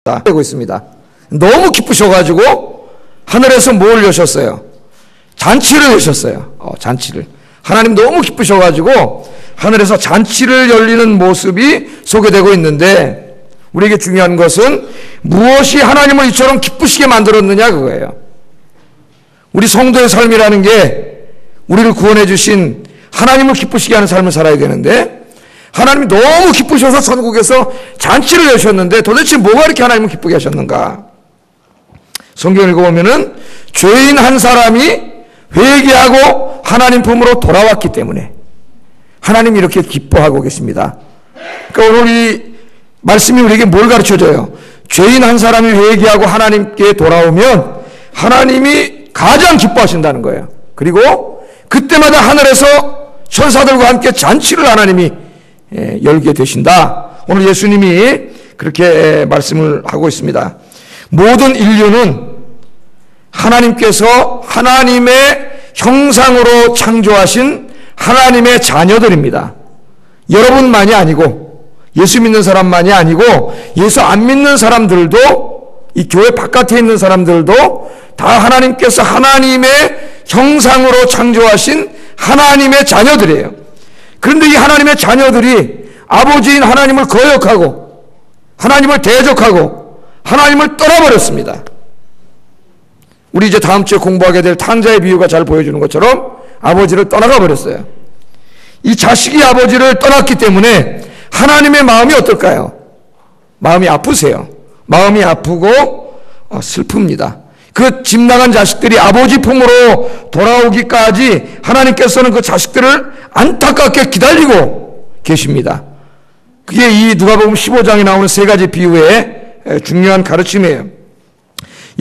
되고 있습니다. 너무 기쁘셔가지고 하늘에서 뭘 여셨어요? 잔치를 여셨어요. 잔치를. 하나님 너무 기쁘셔가지고 하늘에서 잔치를 열리는 모습이 소개되고 있는데, 우리에게 중요한 것은 무엇이 하나님을 이처럼 기쁘시게 만들었느냐, 그거예요. 우리 성도의 삶이라는 게 우리를 구원해 주신 하나님을 기쁘시게 하는 삶을 살아야 되는데, 하나님이 너무 기쁘셔서 천국에서 잔치를 여셨는데 도대체 뭐가 이렇게 하나님을 기쁘게 하셨는가? 성경을 읽어보면은 죄인 한 사람이 회개하고 하나님 품으로 돌아왔기 때문에 하나님이 이렇게 기뻐하고 계십니다. 그러니까 오늘 이 말씀이 우리에게 뭘 가르쳐줘요? 죄인 한 사람이 회개하고 하나님께 돌아오면 하나님이 가장 기뻐하신다는 거예요. 그리고 그때마다 하늘에서 천사들과 함께 잔치를 하나님이 열게 되신다. 오늘 예수님이 그렇게 말씀을 하고 있습니다. 모든 인류는 하나님께서 하나님의 형상으로 창조하신 하나님의 자녀들입니다. 여러분만이 아니고, 예수 믿는 사람만이 아니고, 예수 안 믿는 사람들도, 이 교회 바깥에 있는 사람들도 다 하나님께서 하나님의 형상으로 창조하신 하나님의 자녀들이에요. 그런데 이 하나님의 자녀들이 아버지인 하나님을 거역하고 하나님을 대적하고 하나님을 떠나버렸습니다. 우리 이제 다음 주에 공부하게 될 탕자의 비유가 잘 보여주는 것처럼 아버지를 떠나가 버렸어요. 이 자식이 아버지를 떠났기 때문에 하나님의 마음이 어떨까요? 마음이 아프세요. 마음이 아프고 슬픕니다. 그 집 나간 자식들이 아버지 품으로 돌아오기까지 하나님께서는 그 자식들을 안타깝게 기다리고 계십니다. 그게 이 누가복음 15장에 나오는 세 가지 비유의 중요한 가르침이에요.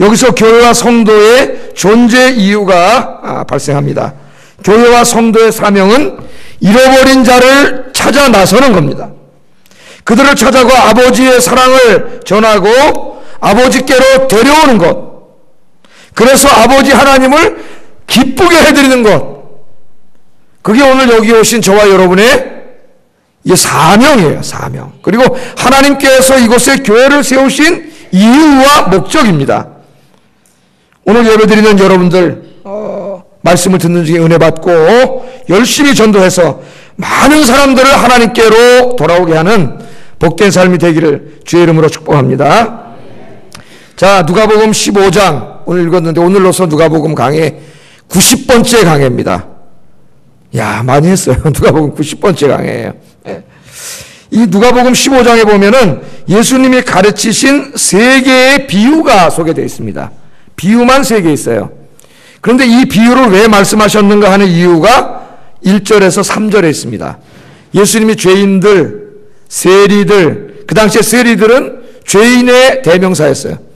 여기서 교회와 성도의 존재 이유가 발생합니다. 교회와 성도의 사명은 잃어버린 자를 찾아 나서는 겁니다. 그들을 찾아가 아버지의 사랑을 전하고 아버지께로 데려오는 것, 그래서 아버지 하나님을 기쁘게 해드리는 것, 그게 오늘 여기 오신 저와 여러분의 이 사명이에요. 사명. 그리고 하나님께서 이곳에 교회를 세우신 이유와 목적입니다. 오늘 예배드리는 여러분들 말씀을 듣는 중에 은혜 받고 열심히 전도해서 많은 사람들을 하나님께로 돌아오게 하는 복된 삶이 되기를 주의 이름으로 축복합니다. 자, 누가복음 15장 오늘 읽었는데 오늘로서 누가복음 강해 90번째 강해입니다. 야, 많이 했어요. 누가복음 90번째 강해예요. 이 누가복음 15장에 보면은 예수님이 가르치신 세 개의 비유가 소개되어 있습니다. 비유만 세 개 있어요. 그런데 이 비유를 왜 말씀하셨는가 하는 이유가 1절에서 3절에 있습니다. 예수님이 죄인들, 세리들, 그 당시에 세리들은 죄인의 대명사였어요.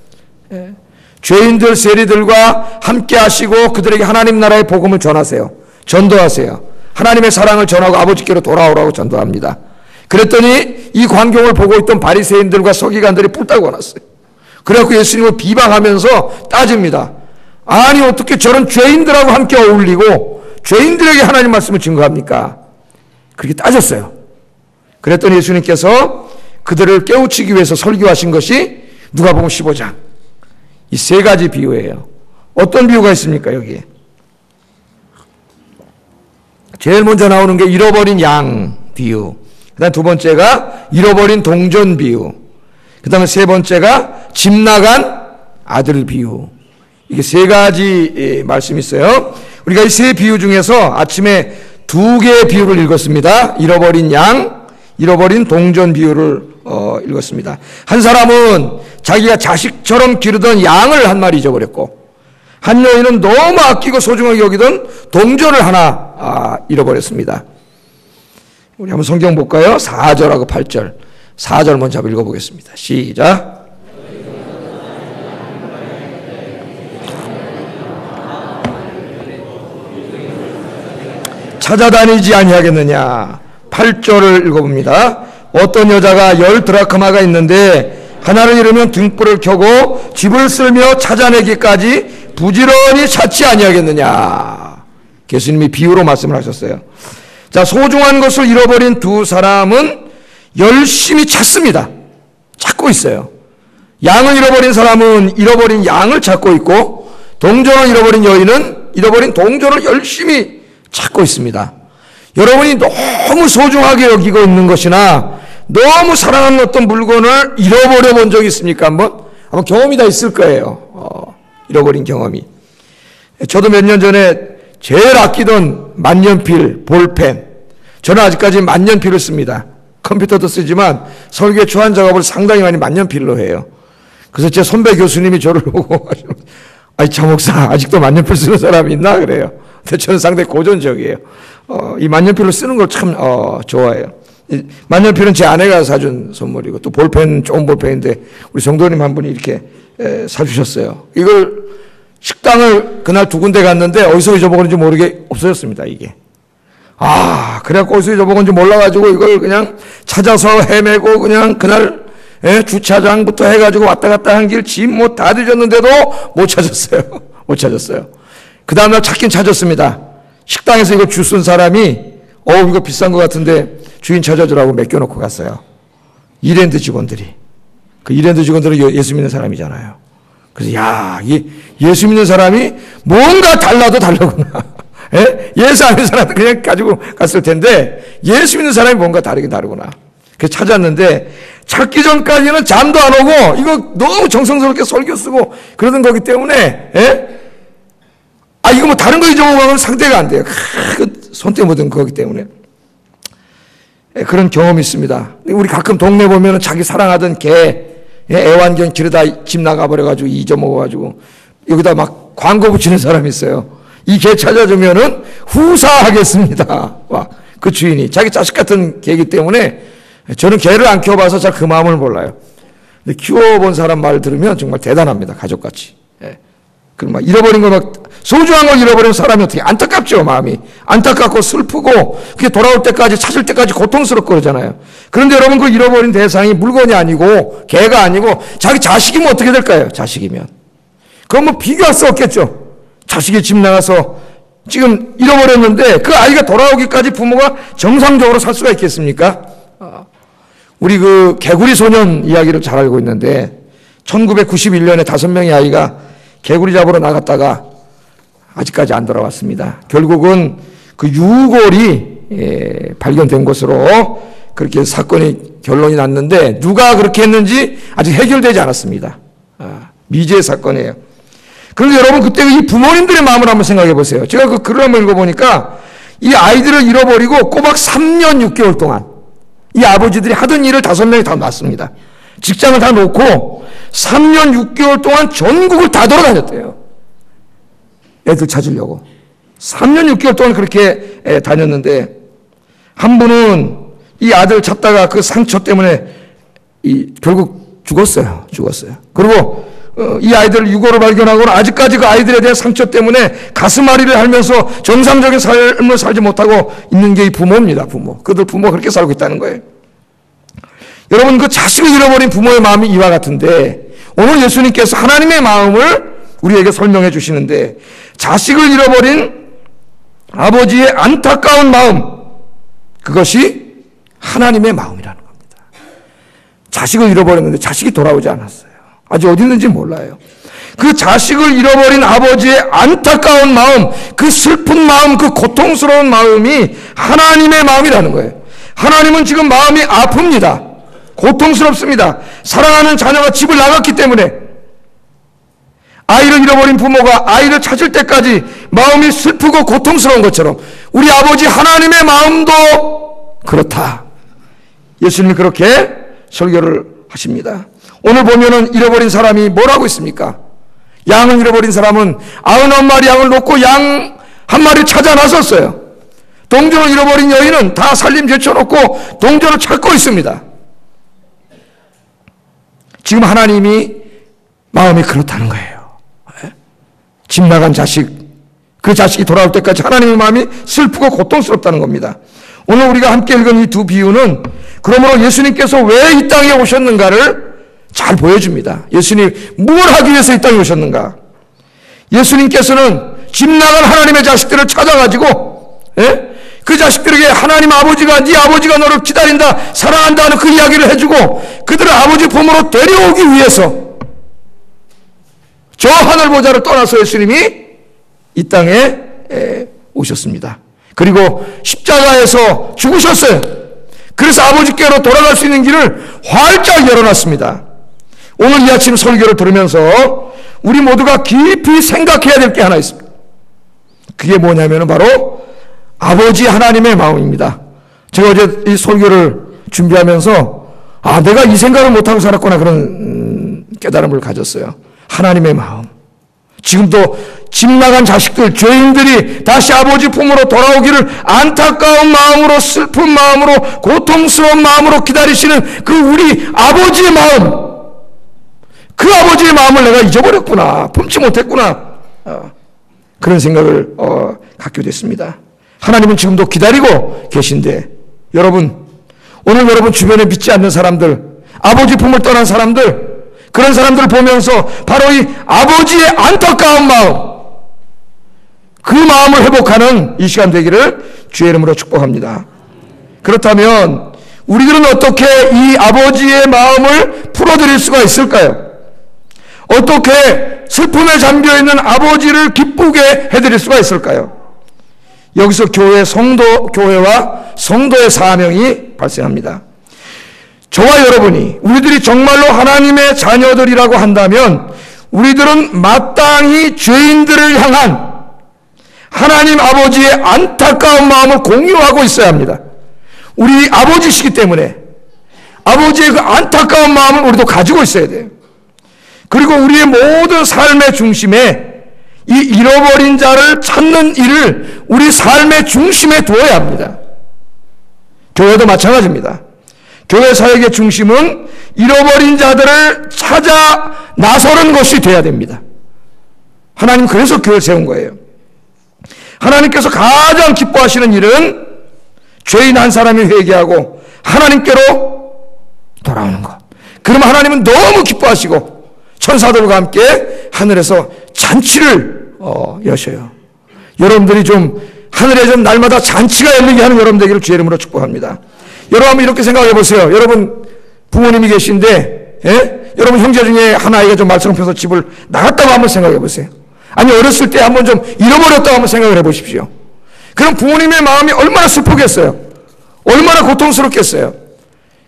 죄인들, 세리들과 함께 하시고 그들에게 하나님 나라의 복음을 전하세요. 전도하세요. 하나님의 사랑을 전하고 아버지께로 돌아오라고 전도합니다. 그랬더니 이 광경을 보고 있던 바리새인들과 서기관들이 뿔따고 났어요. 그래갖고 예수님을 비방하면서 따집니다. 아니, 어떻게 저런 죄인들하고 함께 어울리고 죄인들에게 하나님 말씀을 증거합니까? 그렇게 따졌어요. 그랬더니 예수님께서 그들을 깨우치기 위해서 설교하신 것이 누가복음 15장 이 세 가지 비유예요. 어떤 비유가 있습니까? 여기에 제일 먼저 나오는 게 잃어버린 양 비유, 그 다음 두 번째가 잃어버린 동전 비유, 그 다음에 세 번째가 집 나간 아들 비유. 이게 세 가지 말씀이 있어요. 우리가 이 세 비유 중에서 아침에 두 개의 비유를 읽었습니다. 잃어버린 양, 잃어버린 동전 비유를 읽었습니다. 한 사람은 자기가 자식처럼 기르던 양을 한 마리 잊어버렸고, 한 여인은 너무 아끼고 소중하게 여기던 동전을 하나 잃어버렸습니다. 우리 한번 성경 볼까요? 4절하고 8절. 4절 먼저 한번 읽어보겠습니다. 시작. 찾아다니지 아니하겠느냐. 8절을 읽어봅니다. 어떤 여자가 10 드라크마가 있는데 하나를 잃으면 등불을 켜고 집을 쓸며 찾아내기까지 부지런히 찾지 아니하겠느냐. 예수님이 비유로 말씀을 하셨어요. 자, 소중한 것을 잃어버린 두 사람은 열심히 찾습니다. 찾고 있어요. 양을 잃어버린 사람은 잃어버린 양을 찾고 있고, 동전을 잃어버린 여인은 잃어버린 동전을 열심히 찾고 있습니다. 여러분이 너무 소중하게 여기고 있는 것이나 너무 사랑하는 어떤 물건을 잃어버려 본 적이 있습니까? 아마 경험이 다 있을 거예요. 잃어버린 경험이. 저도 몇 년 전에 제일 아끼던 만년필, 볼펜. 저는 아직까지 만년필을 씁니다. 컴퓨터도 쓰지만 설계 초안 작업을 상당히 많이 만년필로 해요. 그래서 제 선배 교수님이 저를 보고 아니 차 목사 아직도 만년필 쓰는 사람이 있나 그래요. 근데 저는 상당히 고전적이에요. 이 만년필로 쓰는 걸 참 좋아해요. 만년필은 제 아내가 사준 선물이고, 또 볼펜 좋은 볼펜인데 우리 성도님 한 분이 이렇게 사주셨어요. 이걸 식당을 그날 2군데 갔는데 어디서 잊어먹었는지 모르게 없어졌습니다. 이게. 그래갖고 어디서 잊어먹었는지 몰라가지고 이걸 그냥 찾아서 헤매고 그냥 그날 주차장부터 해가지고 왔다 갔다 한 길 짐 뭐 다 뒤졌는데도 못 찾았어요. 못 찾았어요. 그 다음날 찾긴 찾았습니다. 식당에서 이거 줄 쓴 사람이 이거 비싼 것 같은데 주인 찾아주라고 맡겨놓고 갔어요. 이랜드 직원들이. 그 이랜드 직원들은 예수 믿는 사람이잖아요. 그래서 예수 믿는 사람이 뭔가 달라도 다르구나. 예수 안 믿는 사람은 그냥 가지고 갔을 텐데 예수 믿는 사람이 뭔가 다르긴 다르구나. 그래서 찾았는데 찾기 전까지는 잠도 안 오고 이거 너무 정성스럽게 설교 쓰고 그러던 거기 때문에 이거 뭐 다른 거 잊어먹으면 상대가 안 돼요. 손때 묻은 거기 때문에. 그런 경험이 있습니다. 우리 가끔 동네 보면은 자기 사랑하던 개, 애완견 길에다 집 나가버려가지고 잊어먹어가지고 여기다 막 광고 붙이는 사람이 있어요. 이 개 찾아주면은 후사하겠습니다. 그 주인이. 자기 자식 같은 개이기 때문에 저는 개를 안 키워봐서 잘 그 마음을 몰라요. 근데 키워본 사람 말 들으면 정말 대단합니다. 가족같이. 그럼 막 잃어버린 거 소중한 걸 잃어버린 사람이 어떻게 안타깝죠, 마음이. 안타깝고 슬프고, 그게 돌아올 때까지, 찾을 때까지 고통스럽고 그러잖아요. 그런데 여러분, 그 잃어버린 대상이 물건이 아니고, 개가 아니고, 자기 자식이면 어떻게 될까요? 자식이면. 그건 뭐 비교할 수 없겠죠. 자식이 집 나가서 지금 잃어버렸는데, 그 아이가 돌아오기까지 부모가 정상적으로 살 수가 있겠습니까? 우리 그 개구리 소년 이야기를 잘 알고 있는데, 1991년에 5명의 아이가 개구리 잡으러 나갔다가 아직까지 안 돌아왔습니다. 결국은 그 유골이 발견된 것으로 그렇게 사건이 결론이 났는데 누가 그렇게 했는지 아직 해결되지 않았습니다. 미제 사건이에요. 그런데 여러분 그때 이 부모님들의 마음을 한번 생각해 보세요. 제가 그 글을 한번 읽어보니까 이 아이들을 잃어버리고 꼬박 3년 6개월 동안 이 아버지들이 하던 일을 5명이 다 놨습니다. 직장을 다 놓고 3년 6개월 동안 전국을 다 돌아다녔대요. 애들 찾으려고. 3년 6개월 동안 그렇게 다녔는데 한 분은 이 아들 찾다가 그 상처 때문에 결국 죽었어요. 그리고 이 아이들 유골을 발견하고는 아직까지 그 아이들에 대한 상처 때문에 가슴앓이를 하면서 정상적인 삶을 살지 못하고 있는 게 이 부모입니다. 그들 부모가 그렇게 살고 있다는 거예요. 여러분 그 자식을 잃어버린 부모의 마음이 이와 같은데 오늘 예수님께서 하나님의 마음을 우리에게 설명해 주시는데 자식을 잃어버린 아버지의 안타까운 마음, 그것이 하나님의 마음이라는 겁니다. 자식을 잃어버렸는데 자식이 돌아오지 않았어요. 아직 어디 있는지 몰라요. 그 자식을 잃어버린 아버지의 안타까운 마음, 그 슬픈 마음, 그 고통스러운 마음이 하나님의 마음이라는 거예요. 하나님은 지금 마음이 아픕니다. 고통스럽습니다. 사랑하는 자녀가 집을 나갔기 때문에 아이를 잃어버린 부모가 아이를 찾을 때까지 마음이 슬프고 고통스러운 것처럼 우리 아버지 하나님의 마음도 그렇다. 예수님이 그렇게 설교를 하십니다. 오늘 보면은 잃어버린 사람이 뭐라고 있습니까? 양을 잃어버린 사람은 99마리 양을 놓고 양 한 마리를 찾아 나섰어요. 동전을 잃어버린 여인은 다 살림 제쳐놓고 동전을 찾고 있습니다. 지금 하나님이 마음이 그렇다는 거예요. 집 나간 자식, 그 자식이 돌아올 때까지 하나님의 마음이 슬프고 고통스럽다는 겁니다. 오늘 우리가 함께 읽은 이 두 비유는 그러므로 예수님께서 왜 이 땅에 오셨는가를 잘 보여줍니다. 예수님 뭘 하기 위해서 이 땅에 오셨는가? 예수님께서는 집 나간 하나님의 자식들을 찾아가지고 그 자식들에게 하나님 아버지가 네 아버지가 너를 기다린다 사랑한다는 그 이야기를 해주고 그들을 아버지 품으로 데려오기 위해서 저 하늘 보좌를 떠나서 예수님이 이 땅에 오셨습니다. 그리고 십자가에서 죽으셨어요. 그래서 아버지께로 돌아갈 수 있는 길을 활짝 열어놨습니다. 오늘 이 아침 설교를 들으면서 우리 모두가 깊이 생각해야 될 게 하나 있습니다. 그게 뭐냐면 바로 아버지 하나님의 마음입니다. 제가 어제 이 설교를 준비하면서 내가 이 생각을 못하고 살았구나 그런 깨달음을 가졌어요. 하나님의 마음. 지금도 집 나간 자식들, 죄인들이 다시 아버지 품으로 돌아오기를 안타까운 마음으로, 슬픈 마음으로, 고통스러운 마음으로 기다리시는 그 우리 아버지의 마음, 그 아버지의 마음을 내가 잊어버렸구나, 품지 못했구나, 그런 생각을 갖게 됐습니다. 하나님은 지금도 기다리고 계신데, 여러분, 오늘 여러분 주변에 믿지 않는 사람들, 아버지 품을 떠난 사람들, 그런 사람들을 보면서 바로 이 아버지의 안타까운 마음, 그 마음을 회복하는 이 시간 되기를 주의 이름으로 축복합니다. 그렇다면 우리들은 어떻게 이 아버지의 마음을 풀어드릴 수가 있을까요? 어떻게 슬픔에 잠겨있는 아버지를 기쁘게 해드릴 수가 있을까요? 여기서 교회와 성도의 사명이 발생합니다. 저와 여러분이, 우리들이 정말로 하나님의 자녀들이라고 한다면 우리들은 마땅히 죄인들을 향한 하나님 아버지의 안타까운 마음을 공유하고 있어야 합니다. 우리 아버지시기 때문에 아버지의 그 안타까운 마음을 우리도 가지고 있어야 돼요. 그리고 우리의 모든 삶의 중심에 이 잃어버린 자를 찾는 일을 우리 삶의 중심에 두어야 합니다. 교회도 마찬가지입니다. 교회 사역의 중심은 잃어버린 자들을 찾아 나서는 것이 돼야 됩니다. 하나님 그래서 교회를 세운 거예요. 하나님께서 가장 기뻐하시는 일은 죄인 한 사람이 회개하고 하나님께로 돌아오는 것. 그러면 하나님은 너무 기뻐하시고 천사들과 함께 하늘에서 잔치를 여셔요. 여러분들이 좀 하늘에 좀 날마다 잔치가 열리게 하는 여러분 되기를 주의 이름으로 축복합니다. 여러분 한번 이렇게 생각해 보세요. 여러분 부모님이 계신데, 여러분 형제 중에 한 아이가 좀 말썽을 펴서 집을 나갔다고 한번 생각해 보세요. 아니 어렸을 때 한번 좀 잃어버렸다고 한번 생각을 해 보십시오. 그럼 부모님의 마음이 얼마나 슬프겠어요. 얼마나 고통스럽겠어요.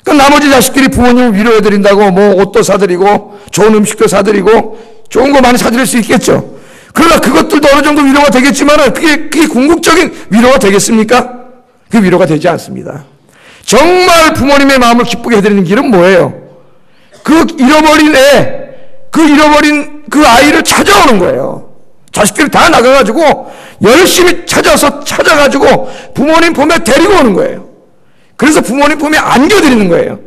그럼 나머지 자식들이 부모님을 위로해 드린다고 뭐 옷도 사드리고 좋은 음식도 사드리고 좋은 거 많이 사드릴 수 있겠죠. 그러나 그것들도 어느 정도 위로가 되겠지만 그게 궁극적인 위로가 되겠습니까? 그 위로가 되지 않습니다. 정말 부모님의 마음을 기쁘게 해드리는 길은 뭐예요? 그 잃어버린 그 아이를 찾아오는 거예요. 자식들이 다 나가가지고 열심히 찾아가지고 부모님 품에 데리고 오는 거예요. 그래서 부모님 품에 안겨드리는 거예요.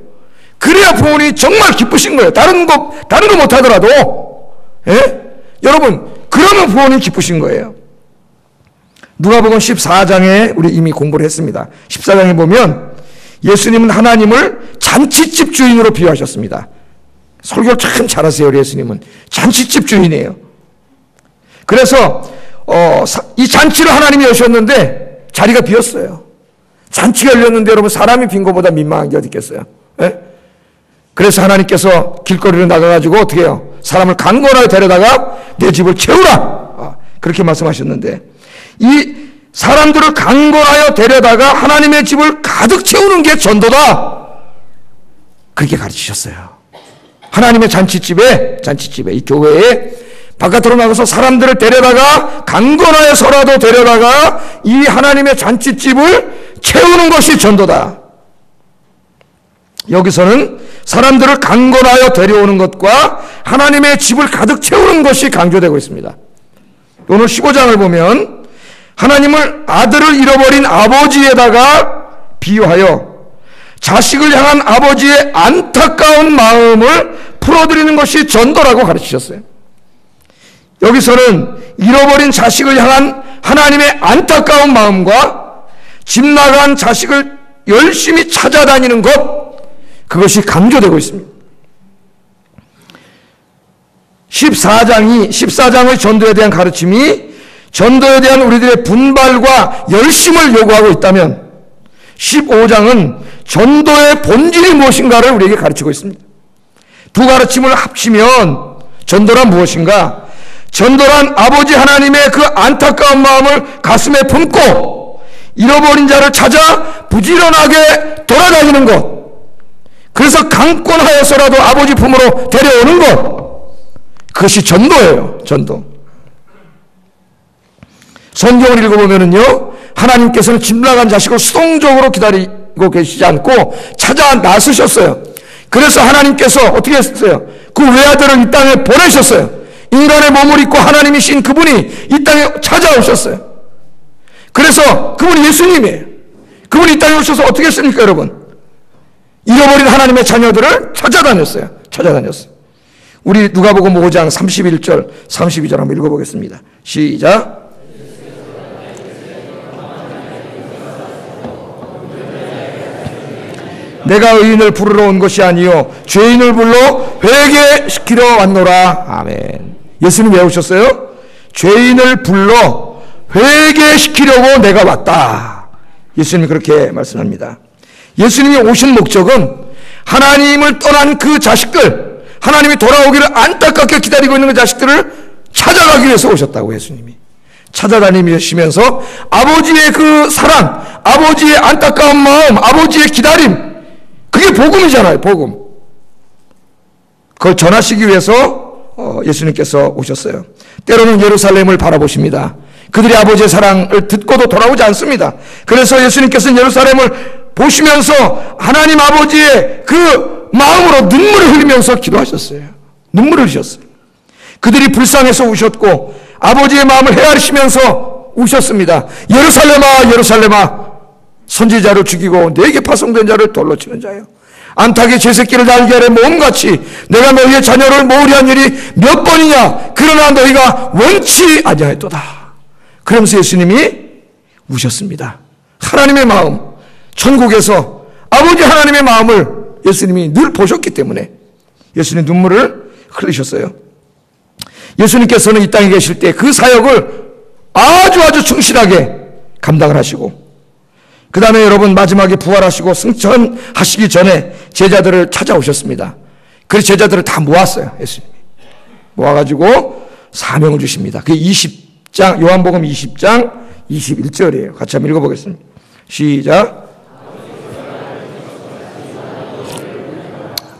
그래야 부모님이 정말 기쁘신 거예요. 다른 거 못하더라도, 여러분, 그러면 부모님 기쁘신 거예요. 누가복음 14장에 우리 이미 공부를 했습니다. 14장에 보면 예수님은 하나님을 잔치집 주인으로 비유하셨습니다. 설교를 참 잘하세요. 우리 예수님은 잔치집 주인이에요. 그래서 이 잔치를 하나님이 여셨는데 자리가 비었어요. 잔치가 열렸는데 여러분 사람이 빈 것보다 민망한 게 어디 있겠어요? 그래서 하나님께서 길거리로 나가가지고 어떻게 해요? 사람을 강권하여 데려다가 내 집을 채우라, 그렇게 말씀하셨는데, 이 사람들을 강권하여 데려다가 하나님의 집을 가득 채우는 게 전도다, 그렇게 가르치셨어요. 하나님의 잔치집에 이 교회에 바깥으로 나가서 사람들을 데려다가 강권하여서라도 데려다가 이 하나님의 잔치집을 채우는 것이 전도다. 여기서는 사람들을 강권하여 데려오는 것과 하나님의 집을 가득 채우는 것이 강조되고 있습니다. 오늘 15장을 보면 하나님을 아들을 잃어버린 아버지에다가 비유하여 자식을 향한 아버지의 안타까운 마음을 풀어드리는 것이 전도라고 가르치셨어요. 여기서는 잃어버린 자식을 향한 하나님의 안타까운 마음과 집 나간 자식을 열심히 찾아다니는 것, 그것이 강조되고 있습니다. 14장의 전도에 대한 가르침이 전도에 대한 우리들의 분발과 열심을 요구하고 있다면 15장은 전도의 본질이 무엇인가를 우리에게 가르치고 있습니다. 두 가르침을 합치면 전도란 무엇인가? 전도란 아버지 하나님의 그 안타까운 마음을 가슴에 품고 잃어버린 자를 찾아 부지런하게 돌아다니는 것, 그래서 강권하여서라도 아버지 품으로 데려오는 것, 그것이 전도예요. 전도. 성경을 읽어보면은요, 하나님께서는 집 나간 자식을 수동적으로 기다리고 계시지 않고 찾아 나서셨어요. 그래서 하나님께서 어떻게 했어요? 그 외아들을 이 땅에 보내셨어요. 인간의 몸을 입고 하나님이신 그분이 이 땅에 찾아오셨어요. 그래서 그분이 예수님이에요. 그분이 이 땅에 오셔서 어떻게 했습니까, 여러분? 잃어버린 하나님의 자녀들을 찾아다녔어요. 찾아다녔어요. 우리 누가복음 5장 31절, 32절 한번 읽어보겠습니다. 시작. 내가 의인을 부르러 온 것이 아니요 죄인을 불러 회개시키러 왔노라. 아멘. 예수님 왜 오셨어요? 죄인을 불러 회개시키려고 내가 왔다. 예수님이 그렇게 말씀합니다. 예수님이 오신 목적은 하나님을 떠난 그 자식들, 하나님이 돌아오기를 안타깝게 기다리고 있는 그 자식들을 찾아가기 위해서 오셨다고. 예수님이 찾아다니시면서 아버지의 그 사랑, 아버지의 안타까운 마음, 아버지의 기다림, 그게 복음이잖아요. 복음. 그걸 전하시기 위해서 예수님께서 오셨어요. 때로는 예루살렘을 바라보십니다. 그들이 아버지의 사랑을 듣고도 돌아오지 않습니다. 그래서 예수님께서는 예루살렘을 보시면서 하나님 아버지의 그 마음으로 눈물을 흘리면서 기도하셨어요. 눈물을 흘리셨어요. 그들이 불쌍해서 우셨고 아버지의 마음을 헤아리시면서 우셨습니다. 예루살렘아, 예루살렘아, 선지자를 죽이고 내게 파송된 자를 돌로 치는 자요, 안타게 제 새끼를 날개 아래 모음같이 내가 너희의 자녀를 모으려 한 일이 몇 번이냐, 그러나 너희가 원치 아니하였도다. 그러면서 예수님이 우셨습니다. 하나님의 마음, 천국에서 아버지 하나님의 마음을 예수님이 늘 보셨기 때문에 예수님 눈물을 흘리셨어요. 예수님께서는 이 땅에 계실 때 그 사역을 아주 충실하게 감당을 하시고, 그 다음에 여러분 마지막에 부활하시고 승천하시기 전에 제자들을 찾아오셨습니다. 그래서 제자들을 다 모았어요. 예수님이 모아가지고 사명을 주십니다. 그게 20장, 요한복음 20장 21절이에요. 같이 한번 읽어보겠습니다. 시작.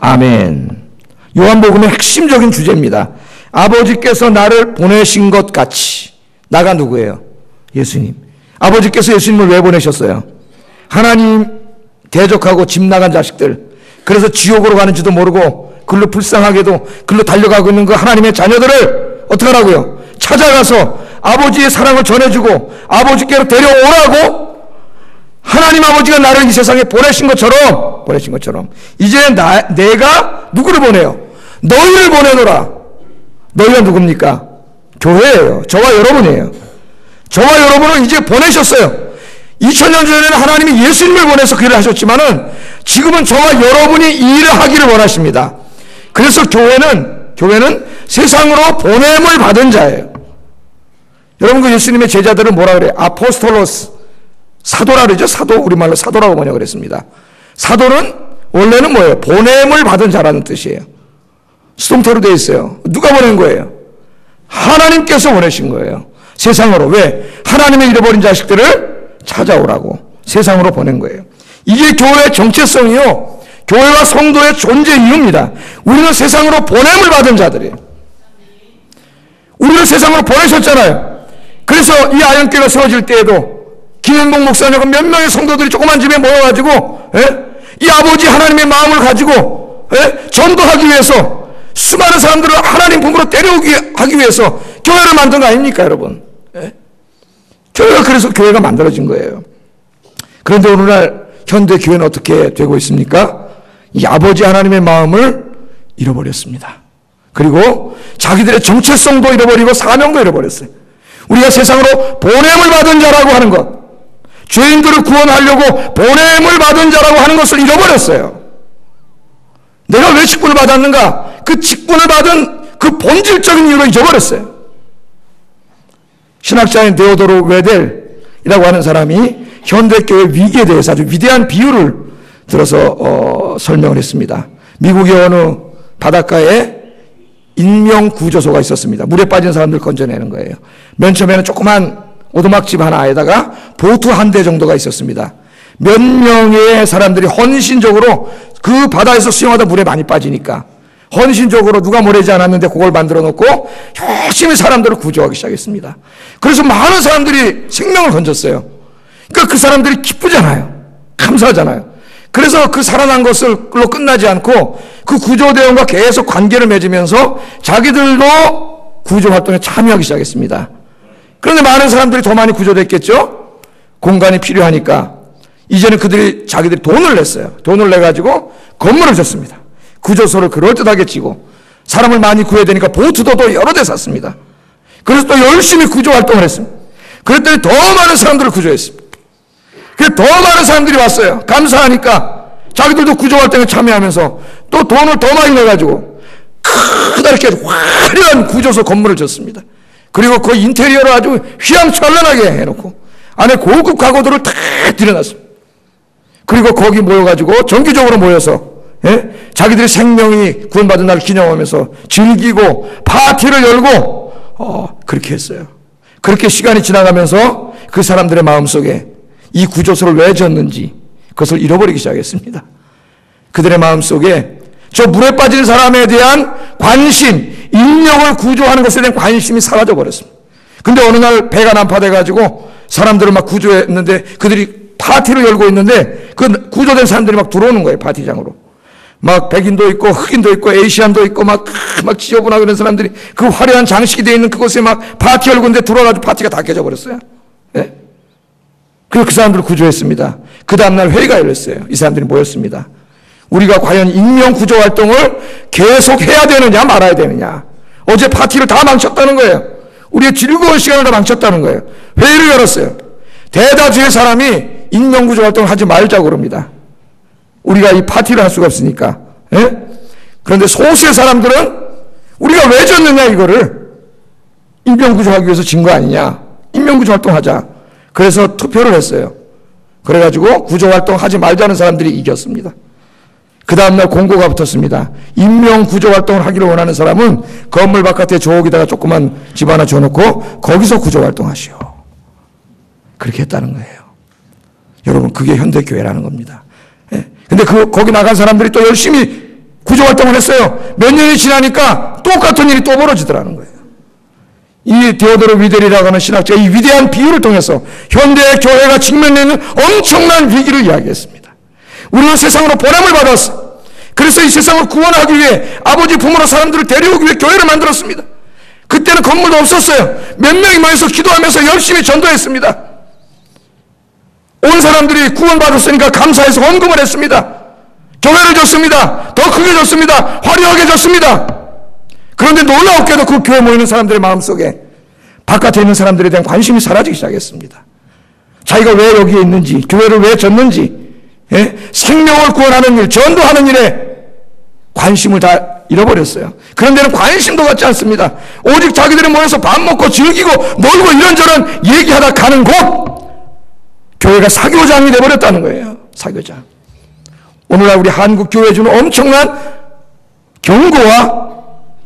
아멘. 요한복음의 핵심적인 주제입니다. 아버지께서 나를 보내신 것 같이. 나가 누구예요? 예수님. 아버지께서 예수님을 왜 보내셨어요? 하나님 대적하고 집 나간 자식들, 그래서 지옥으로 가는지도 모르고 글로 불쌍하게도 글로 달려가고 있는 그 하나님의 자녀들을 어떻게 하라고요? 찾아가서 아버지의 사랑을 전해주고 아버지께로 데려오라고 하나님 아버지가 나를 이 세상에 보내신 것처럼 이제 내가 누구를 보내요? 너희를 보내노라. 너희가 누굽니까? 교회예요. 저와 여러분이에요. 저와 여러분을 이제 보내셨어요. 2000년 전에는 하나님이 예수님을 보내서 그 일을 하셨지만은 지금은 저와 여러분이 이 일을 하기를 원하십니다. 그래서 교회는 세상으로 보냄을 받은 자예요. 여러분, 그 예수님의 제자들은 뭐라 그래요? 아포스톨로스, 사도라 그러죠. 사도, 우리말로 사도라고 번역을 그랬습니다. 사도는 원래는 뭐예요? 보냄을 받은 자라는 뜻이에요. 수동태로 되어 있어요. 누가 보낸 거예요? 하나님께서 보내신 거예요. 세상으로. 왜? 하나님의 잃어버린 자식들을 찾아오라고 세상으로 보낸 거예요. 이게 교회의 정체성이요, 교회와 성도의 존재 이유입니다. 우리는 세상으로 보냄을 받은 자들이에요. 우리를 세상으로 보내셨잖아요. 그래서 이 아현교회가 세워질 때에도 김현봉 목사님과 몇 명의 성도들이 조그만 집에 모여가지고 이 아버지 하나님의 마음을 가지고 전도하기 위해서 수많은 사람들을 하나님 품으로 데려오기 하기 위해서 교회를 만든 거 아닙니까, 여러분? 교회가, 그래서 교회가 만들어진 거예요. 그런데 오늘날 현대 교회는 어떻게 되고 있습니까? 이 아버지 하나님의 마음을 잃어버렸습니다. 그리고 자기들의 정체성도 잃어버리고 사명도 잃어버렸어요. 우리가 세상으로 보냄을 받은 자라고 하는 것, 죄인들을 구원하려고 보냄을 받은 자라고 하는 것을 잃어버렸어요. 내가 왜 직분을 받았는가? 그 직분을 받은 그 본질적인 이유를 잊어버렸어요. 신학자인 데오도르 웨델이라고 하는 사람이 현대교회 위기에 대해서 아주 위대한 비유를 들어서 설명을 했습니다. 미국의 어느 바닷가에 인명구조소가 있었습니다. 물에 빠진 사람들 건져내는 거예요. 맨 처음에는 조그만 오두막집 하나에다가 보트 한 대 정도가 있었습니다. 몇 명의 사람들이 헌신적으로 그 바다에서 수영하다 물에 많이 빠지니까 헌신적으로 누가 모르지 않았는데 그걸 만들어 놓고 열심히 사람들을 구조하기 시작했습니다. 그래서 많은 사람들이 생명을 건졌어요. 그러니까 그 사람들이 기쁘잖아요. 감사하잖아요. 그래서 그 살아난 것으로 끝나지 않고 그 구조대원과 계속 관계를 맺으면서 자기들도 구조활동에 참여하기 시작했습니다. 그런데 많은 사람들이 더 많이 구조됐겠죠? 공간이 필요하니까 이제는 자기들이 돈을 냈어요. 돈을 내가지고 건물을 졌습니다. 구조소를 그럴듯하게 치고 사람을 많이 구해야 되니까 보트도 또 여러 대 샀습니다. 그래서 또 열심히 구조활동을 했습니다. 그랬더니 더 많은 사람들을 구조했습니다. 그래서 더 많은 사람들이 왔어요. 감사하니까 자기들도 구조활동에 참여하면서 또 돈을 더 많이 내가지고 크다 이렇게 화려한 구조소 건물을 졌습니다. 그리고 그 인테리어를 아주 휘황찬란하게 해놓고 안에 고급 가구들을 다 들여놨습니다. 그리고 거기 모여가지고 정기적으로 모여서 자기들의 생명이 구원받은 날을 기념하면서 즐기고 파티를 열고 그렇게 했어요. 그렇게 시간이 지나가면서 그 사람들의 마음속에 이 구조소를 왜 졌는지 그것을 잃어버리기 시작했습니다. 그들의 마음속에 저 물에 빠진 사람에 대한 관심, 인력을 구조하는 것에 대한 관심이 사라져 버렸습니다. 근데 어느 날 배가 난파돼가지고 사람들을 막 구조했는데 그들이 파티를 열고 있는데 그 구조된 사람들이 막 들어오는 거예요. 파티장으로. 막 백인도 있고 흑인도 있고 에이시안도 있고 막 지저분하고 그런 사람들이 그 화려한 장식이 되어 있는 그곳에 막 파티 열고 있는데 들어와가지고 파티가 다 깨져버렸어요. 예? 그래서 그 사람들을 구조했습니다. 그 다음날 회의가 열렸어요. 이 사람들이 모였습니다. 우리가 과연 인명구조 활동을 계속 해야 되느냐 말아야 되느냐. 어제 파티를 다 망쳤다는 거예요. 우리의 즐거운 시간을 다 망쳤다는 거예요. 회의를 열었어요. 대다수의 사람이 인명구조 활동을 하지 말자고 그럽니다. 우리가 이 파티를 할 수가 없으니까. 예? 그런데 소수의 사람들은 우리가 왜 졌느냐 이거를 인명구조하기 위해서 진 거 아니냐. 인명구조 활동하자. 그래서 투표를 했어요. 그래가지고 구조활동 하지 말자는 사람들이 이겼습니다. 그 다음날 공고가 붙었습니다. 인명구조활동을 하기를 원하는 사람은 건물 바깥에 저기다가 조그만 집 하나 줘놓고 거기서 구조활동하시오. 그렇게 했다는 거예요. 여러분 그게 현대교회라는 겁니다. 근데 거기 나간 사람들이 또 열심히 구조활동을 했어요. 몇 년이 지나니까 똑같은 일이 또 벌어지더라는 거예요. 이 데오도르 위델이라고 하는 신학자가 이 위대한 비유를 통해서 현대 교회가 직면하는 엄청난 위기를 이야기했습니다. 우리는 세상으로 보냄을 받았어. 그래서 이 세상을 구원하기 위해 아버지 부모로 사람들을 데려오기 위해 교회를 만들었습니다. 그때는 건물도 없었어요. 몇 명이 모여서 기도하면서 열심히 전도했습니다. 온 사람들이 구원받았으니까 감사해서 헌금을 했습니다. 교회를 줬습니다. 더 크게 줬습니다. 화려하게 줬습니다. 그런데 놀라웠게도 그 교회 모이는 사람들의 마음속에 바깥에 있는 사람들에 대한 관심이 사라지기 시작했습니다. 자기가 왜 여기에 있는지, 교회를 왜 줬는지, 생명을 구원하는 일, 전도하는 일에 관심을 다 잃어버렸어요. 그런 데는 관심도 갖지 않습니다. 오직 자기들이 모여서 밥 먹고 즐기고 놀고 이런저런 얘기하다 가는 곳, 교회가 사교장이 되어버렸다는 거예요. 사교장. 오늘날 우리 한국 교회에 주는 엄청난 경고와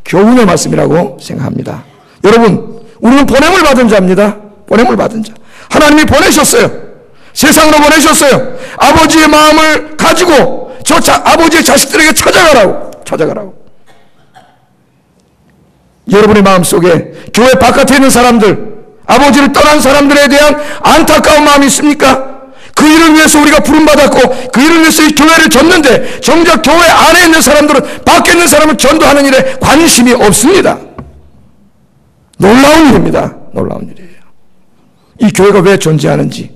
교훈의 말씀이라고 생각합니다. 여러분, 우리는 보냄을 받은 자입니다. 보냄을 받은 자. 하나님이 보내셨어요. 세상으로 보내셨어요. 아버지의 마음을 가지고 아버지의 자식들에게 찾아가라고. 여러분의 마음속에 교회 바깥에 있는 사람들, 아버지를 떠난 사람들에 대한 안타까운 마음이 있습니까? 그 일을 위해서 우리가 부름받았고 그 일을 위해서 이 교회를 졌는데 정작 교회 안에 있는 사람들은 밖에 있는 사람을 전도하는 일에 관심이 없습니다. 놀라운 일입니다. 놀라운 일이에요. 이 교회가 왜 존재하는지.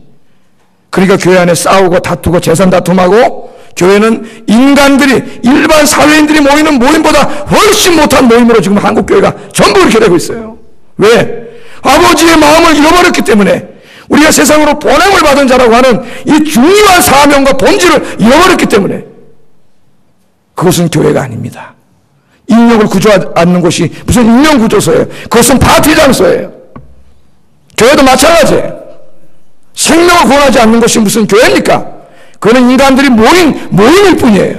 그러니까 교회 안에 싸우고 다투고 재산 다툼하고 교회는 인간들이 일반 사회인들이 모이는 모임보다 훨씬 못한 모임으로 지금 한국 교회가 전부 이렇게 되고 있어요. 왜? 아버지의 마음을 잃어버렸기 때문에 우리가 세상으로 보냄을 받은 자라고 하는 이 중요한 사명과 본질을 잃어버렸기 때문에 그것은 교회가 아닙니다. 인력을 구조하는 곳이 무슨 인명구조소예요. 그것은 파티 장소예요. 교회도 마찬가지예요. 생명을 구원하지 않는 것이 무슨 교회입니까? 그거는 인간들이 모임일 뿐이에요.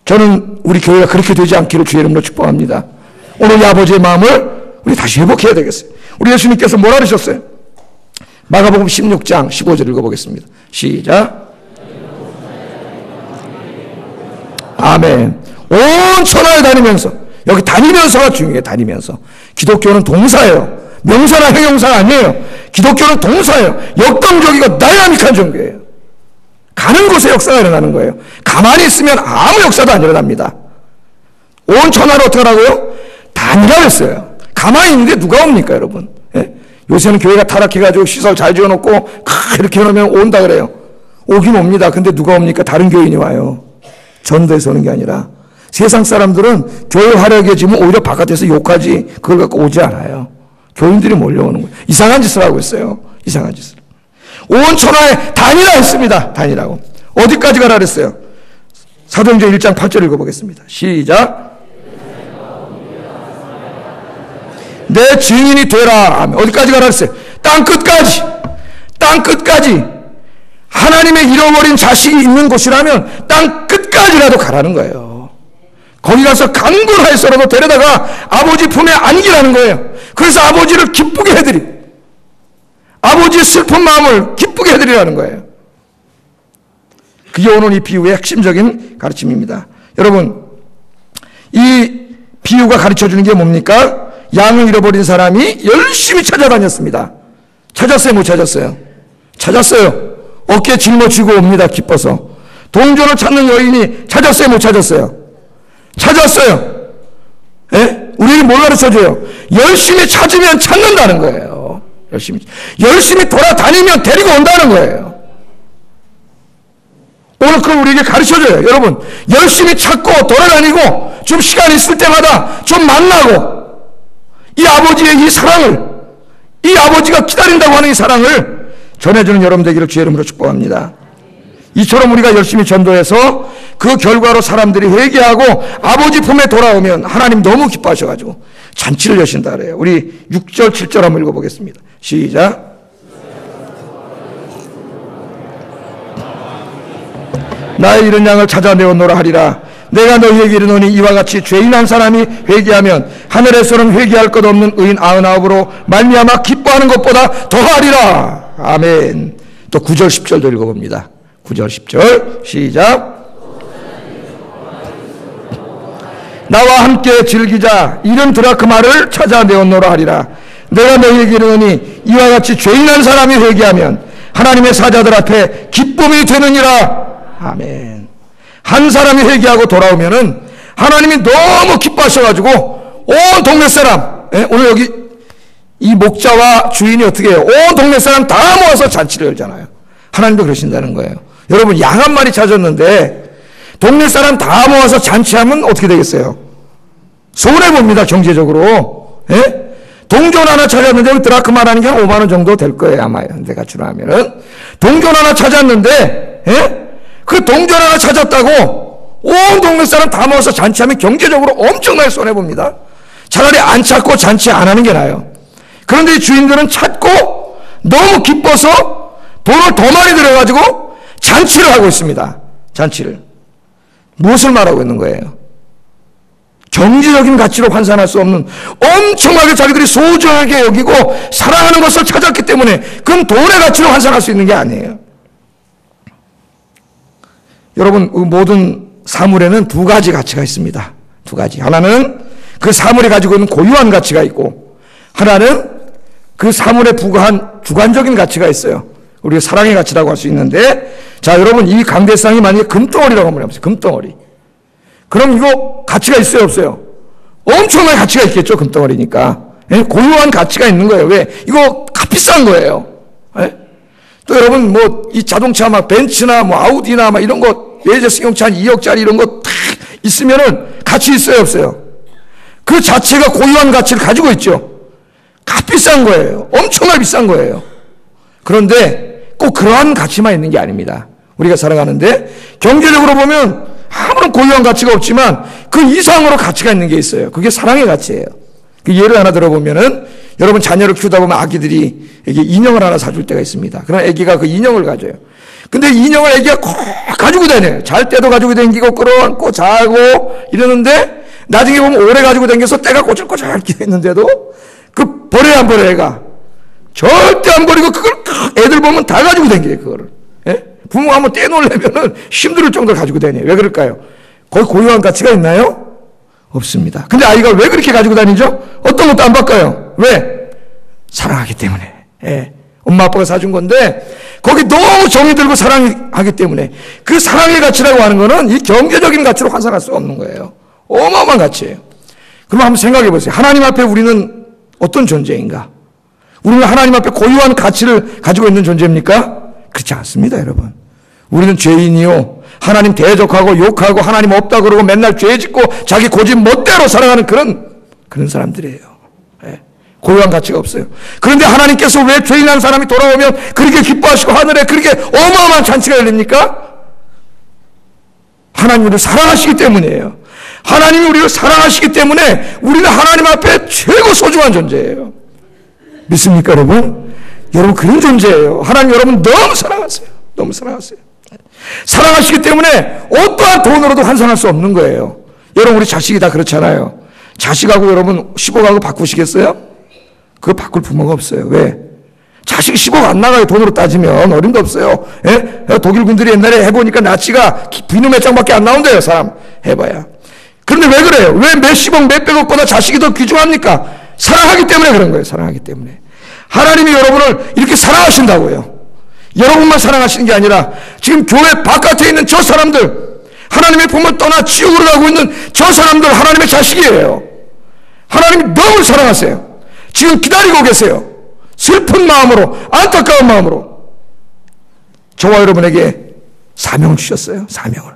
저는 우리 교회가 그렇게 되지 않기를 주의 이름으로 축복합니다. 오늘 이 아버지의 마음을 우리 다시 회복해야 되겠어요. 우리 예수님께서 뭐라 그러셨어요? 마가복음 16장 15절 읽어보겠습니다. 시작. 아멘. 온 천하에 다니면서, 여기 다니면서가 중요해요. 다니면서. 기독교는 동사예요. 명사나 형용사가 아니에요. 기독교는 동사예요. 역동적이고 다이나믹한 종교예요. 가는 곳에 역사가 일어나는 거예요. 가만히 있으면 아무 역사도 안 일어납니다. 온 천하를 어떻게 하라고요? 다니라 했어요. 가만히 있는데 누가 옵니까, 여러분? 예? 요새는 교회가 타락해가지고 시설 잘 지어놓고 이렇게 해놓으면 온다 그래요. 오긴 옵니다. 근데 누가 옵니까? 다른 교인이 와요. 전도에서 오는 게 아니라. 세상 사람들은 교회 화려해지면 오히려 바깥에서 욕하지 그걸 갖고 오지 않아요. 교인들이 몰려오는 거예요. 이상한 짓을 하고 있어요. 이상한 짓을. 온 천하에 다니라 했습니다. 다니라고. 어디까지 가라 그랬어요? 사도행전 1장 8절 읽어보겠습니다. 시작. 내 증인이 되라. 어디까지 가라 그랬어요? 땅 끝까지. 땅 끝까지. 하나님의 잃어버린 자식이 있는 곳이라면 땅 끝까지라도 가라는 거예요. 거기 가서 강군하여서라도 데려다가 아버지 품에 안기라는 거예요. 그래서 아버지를 기쁘게 해드리. 아버지의 슬픈 마음을 기쁘게 해드리라는 거예요. 그게 오늘 이 비유의 핵심적인 가르침입니다. 여러분, 이 비유가 가르쳐주는 게 뭡니까? 양을 잃어버린 사람이 열심히 찾아다녔습니다. 찾았어요? 못 찾았어요? 찾았어요. 어깨에 짊어지고 옵니다. 기뻐서. 동전을 찾는 여인이 찾았어요? 못 찾았어요? 찾았어요. 예? 우리는 뭘 가르쳐줘요? 열심히 찾으면 찾는다는 거예요. 열심히 돌아다니면 데리고 온다는 거예요. 오늘 그걸 우리에게 가르쳐줘요. 여러분, 열심히 찾고 돌아다니고 좀 시간 있을 때마다 좀 만나고 이 아버지의 이 사랑을, 이 아버지가 기다린다고 하는 이 사랑을 전해주는 여러분 되기를 주의 이름으로 축복합니다. 이처럼 우리가 열심히 전도해서 그 결과로 사람들이 회개하고 아버지 품에 돌아오면 하나님 너무 기뻐하셔가지고 잔치를 여신다 그래요. 우리 6절 7절 한번 읽어보겠습니다. 시작. 나의 잃은 양을 찾아내었노라 하리라. 내가 너희에게 이르노니 이와 같이 죄인 한 사람이 회개하면 하늘에서는 회개할 것 없는 의인 99으로 말미암아 기뻐하는 것보다 더하리라. 아멘. 또 9절 10절도 읽어봅니다. 9절 10절 시작. 나와 함께 즐기자. 잃은 드라크마를 찾아내었노라 하리라. 내가 너희에게 이르노니 이와 같이 죄인 한 사람이 회개하면 하나님의 사자들 앞에 기쁨이 되느니라. 아멘. 한 사람이 회개하고 돌아오면은 하나님이 너무 기뻐하셔가지고 온 동네 사람, 오늘 여기 이 목자와 주인이 어떻게 해요? 온 동네 사람 다 모아서 잔치를 열잖아요. 하나님도 그러신다는 거예요. 여러분, 양 한 마리 찾았는데 동네 사람 다 모아서 잔치하면 어떻게 되겠어요? 손해봅니다. 경제적으로. 동전 하나 찾았는데 드라크마라는 게 한 5만 원 정도 될 거예요. 아마 내가 주라면은. 동전 하나 찾았는데 그 동전 하나 찾았다고 온 동네 사람 다 모아서 잔치하면 경제적으로 엄청나게 손해봅니다. 차라리 안 찾고 잔치 안 하는 게 나아요. 그런데 이 주인들은 찾고 너무 기뻐서 돈을 더 많이 들여가지고 잔치를 하고 있습니다. 잔치를. 무엇을 말하고 있는 거예요? 경제적인 가치로 환산할 수 없는 엄청나게 자기들이 소중하게 여기고 사랑하는 것을 찾았기 때문에 그건 돈의 가치로 환산할 수 있는 게 아니에요. 여러분, 모든 사물에는 두 가지 가치가 있습니다. 두 가지. 하나는 그 사물이 가지고 있는 고유한 가치가 있고, 하나는 그 사물에 부과한 주관적인 가치가 있어요. 우리가 사랑의 가치라고 할 수 있는데, 자, 여러분, 이 강대상이 만약에 금덩어리라고 한번 해보세요. 금덩어리. 그럼 이거 가치가 있어요, 없어요? 엄청난 가치가 있겠죠, 금덩어리니까. 고유한 가치가 있는 거예요. 왜? 이거 값비싼 거예요. 또 여러분, 이 자동차 벤츠나 아우디나 이런 거, 외제 승용차 한 2억짜리 이런 거 탁 있으면은 가치 있어요, 없어요? 그 자체가 고유한 가치를 가지고 있죠. 값비싼 거예요. 엄청나게 비싼 거예요. 그런데 꼭 그러한 가치만 있는 게 아닙니다. 우리가 살아가는데 경제적으로 보면 아무런 고유한 가치가 없지만 그 이상으로 가치가 있는 게 있어요. 그게 사랑의 가치예요. 그 예를 하나 들어보면은 여러분 자녀를 키우다 보면 아기들이 이게 인형을 하나 사줄 때가 있습니다. 그럼 아기가 그 인형을 가져요. 근데 인형을 애기가 꼭 가지고 다녀요. 잘 때도 가지고 다니고 끌어안고 자고 이러는데 나중에 보면 오래 가지고 다녀서 때가 꼬질꼬질 있는데도 그 버려야 안 버려 애가. 절대 안 버리고 그걸 애들 보면 다 가지고 다녀요. 그거를. 예? 부모가 한번 떼놓으려면 힘들 정도로 가지고 다녀요. 왜 그럴까요? 거기 고유한 가치가 있나요? 없습니다. 근데 아이가 왜 그렇게 가지고 다니죠? 어떤 것도 안 바꿔요. 왜? 사랑하기 때문에. 예. 엄마 아빠가 사준 건데 거기 너무 정이 들고 사랑하기 때문에 그 사랑의 가치라고 하는 거는 이 경제적인 가치로 환산할 수 없는 거예요. 어마어마한 가치예요. 그럼 한번 생각해 보세요. 하나님 앞에 우리는 어떤 존재인가? 우리는 하나님 앞에 고유한 가치를 가지고 있는 존재입니까? 그렇지 않습니다, 여러분. 우리는 죄인이요. 하나님 대적하고 욕하고 하나님 없다 그러고 맨날 죄 짓고 자기 고집 멋대로 살아가는 그런 사람들이에요. 예. 고유한 가치가 없어요. 그런데 하나님께서 왜 죄인한 사람이 돌아오면 그렇게 기뻐하시고 하늘에 그렇게 어마어마한 잔치가 열립니까? 하나님 우리를 사랑하시기 때문이에요. 하나님이 우리를 사랑하시기 때문에 우리는 하나님 앞에 최고 소중한 존재예요. 믿습니까, 여러분? 여러분 그런 존재예요. 하나님 여러분 너무 사랑하세요. 너무 사랑하세요. 사랑하시기 때문에 어떠한 돈으로도 환산할 수 없는 거예요. 여러분 우리 자식이 다 그렇잖아요. 자식하고 여러분 10억하고 바꾸시겠어요? 그거 바꿀 부모가 없어요. 왜? 자식이 10억 안 나가요. 돈으로 따지면 어림도 없어요. 예? 독일 군들이 옛날에 해보니까 나치가 비누 몇 장밖에 안 나온대요. 사람 해봐야. 그런데 왜 그래요? 왜 몇십억 몇백억보다 자식이 더 귀중합니까? 사랑하기 때문에 그런 거예요. 사랑하기 때문에. 하나님이 여러분을 이렇게 사랑하신다고요. 여러분만 사랑하시는 게 아니라 지금 교회 바깥에 있는 저 사람들, 하나님의 품을 떠나 지옥으로 가고 있는 저 사람들 하나님의 자식이에요. 하나님이 너무 사랑하세요. 지금 기다리고 계세요. 슬픈 마음으로, 안타까운 마음으로 저와 여러분에게 사명을 주셨어요. 사명을.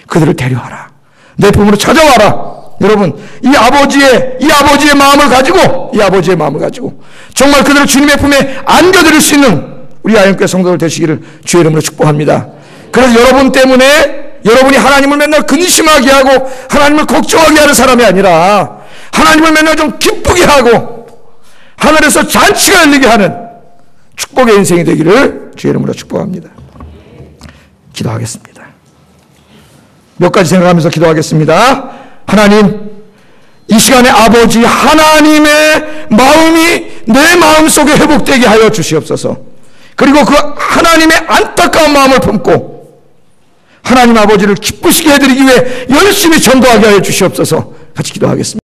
그들을 데려와라. 내 품으로 찾아와라. 여러분 이 아버지의 마음을 가지고 정말 그들을 주님의 품에 안겨드릴 수 있는 우리 아영교회 성도들 되시기를 주의 이름으로 축복합니다. 그래서 여러분 때문에 여러분이 하나님을 맨날 근심하게 하고 하나님을 걱정하게 하는 사람이 아니라 하나님을 맨날 좀 기쁘게 하고 하늘에서 잔치가 열리게 하는 축복의 인생이 되기를 주의 이름으로 축복합니다. 기도하겠습니다. 몇 가지 생각하면서 기도하겠습니다. 하나님, 이 시간에 아버지 하나님의 마음이 내 마음속에 회복되게 하여 주시옵소서. 그리고 그 하나님의 안타까운 마음을 품고 하나님 아버지를 기쁘시게 해드리기 위해 열심히 전도하게 하여 주시옵소서. 같이 기도하겠습니다.